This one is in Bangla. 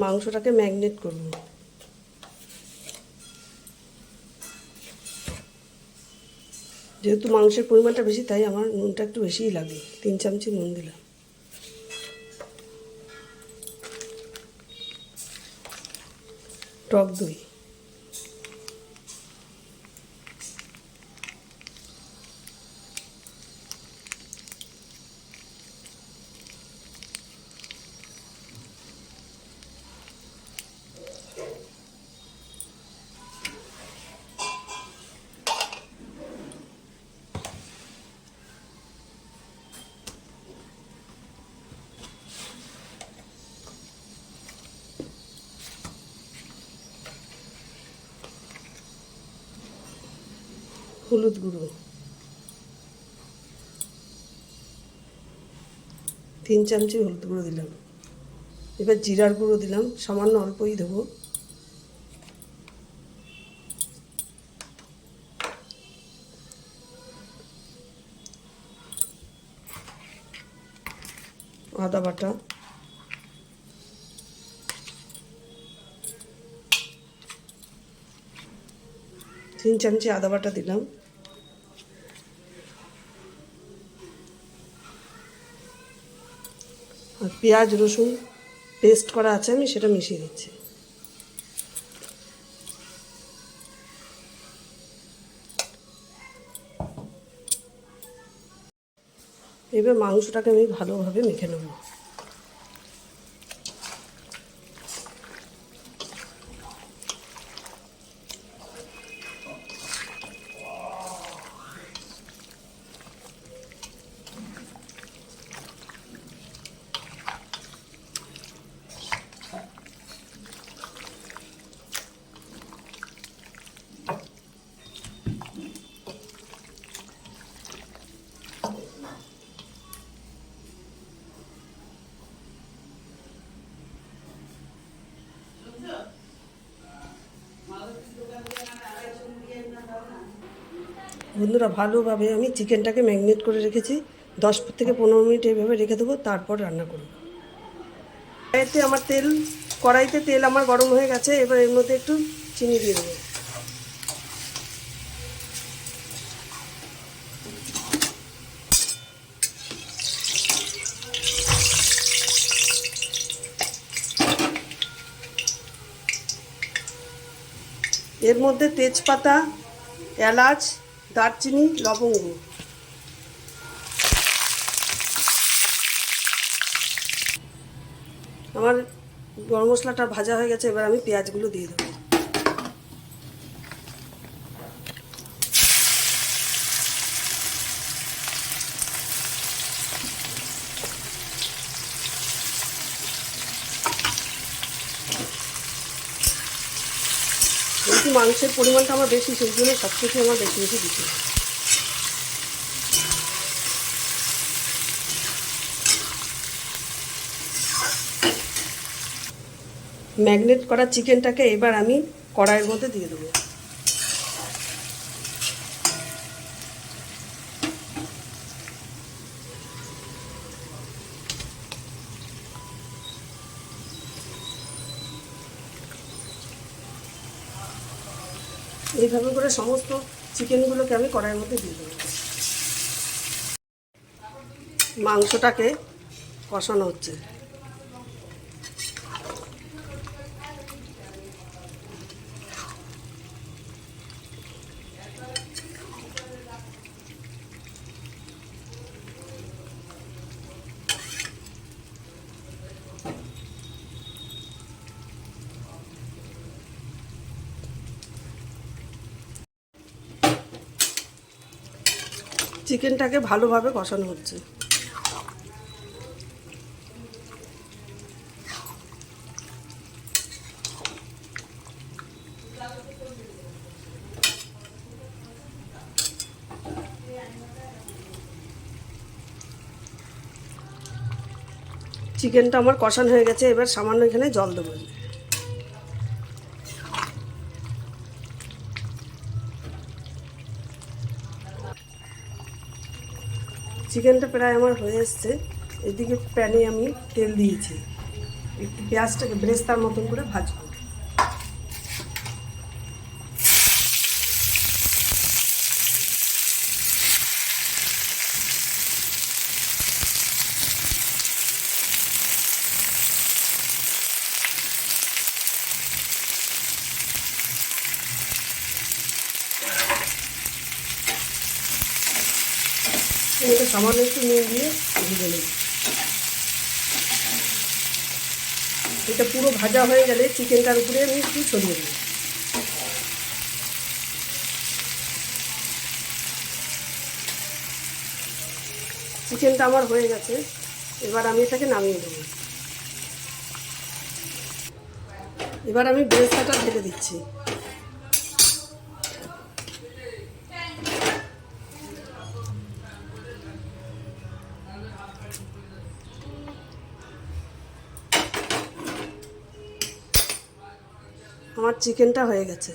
মাংসটাকে ম্যারিনেট করব। যেহেতু মাংসের পরিমাণটা বেশি তাই আমার নুনটা একটু বেশিই লাগে, 3 চামচি নুন দিলাম। টক দই, হলুদ গুঁড়ো 3 চামচি হলুদ গুঁড়ো দিলাম। এবার জিরার গুঁড়ো দিলাম, সামান্য অল্পই দেবো। আদা বাটা, তিন চামচি আদা বাটা দিলাম। আর পেঁয়াজ রসুন পেস্ট করা আছে, আমি সেটা মিশিয়ে দিচ্ছি। এবার মাংসটাকে আমি ভালোভাবে মেখে নেব। বন্ধুরা, ভালোভাবে আমি চিকেনটাকে ম্যারিনেট করে রেখেছি। 10 থেকে 15 মিনিট এইভাবে রেখে দেবো, তারপর রান্না করব। কড়াইতে তেল আমার গরম হয়ে গেছে। এবার এর মধ্যে একটু চিনি দিয়ে দেবো। এর মধ্যে তেজপাতা, এলাচ, দারচিনি, লবঙ্গ। আমার গরম মশলাটা ভাজা হয়ে গেছে, এবার আমি পেঁয়াজগুলো দিয়ে দেবো। যেহেতু মাংসের পরিমাণটা আমার বেশি, সেই জন্য সব কিছু আমার বেশি বেশি দিতে হবে। ম্যারিনেট করা চিকেনটাকে এবার আমি কড়াইয়ের মধ্যে দিয়ে দেবো। এইভাবে করে সমস্ত চিকেনগুলোকে আমি কড়াইয়ের মধ্যে দিয়ে দেবো। মাংসটাকে কষানো হচ্ছে। চিকেনটাকে ভালোভাবে কষানো হচ্ছে। চিকেনটা আমার কষানো হয়ে গেছে, এবার সামান্য এখানে জল দেবো। চিকেনটা প্রায় আমার হয়ে এসছে। এদিকে প্যানে আমি তেল দিয়েছি। একটু পেঁয়াজটাকে ব্রেস্তার মতন করে ভাজবো। এটা সামান্য একটু নুন দিয়ে ভেজে নেব। এটা পুরো ভাজা হয়ে গেলে চিকেনটার উপরে আমি একটু ছড়িয়ে দেবো। চিকেনটা আমার হয়ে গেছে, এবার আমি এটাকে নামিয়ে দেবো। এবার আমি ব্রেস্তাটা ঢেলে দিচ্ছি। আমার চিকেনটা হয়ে গেছে।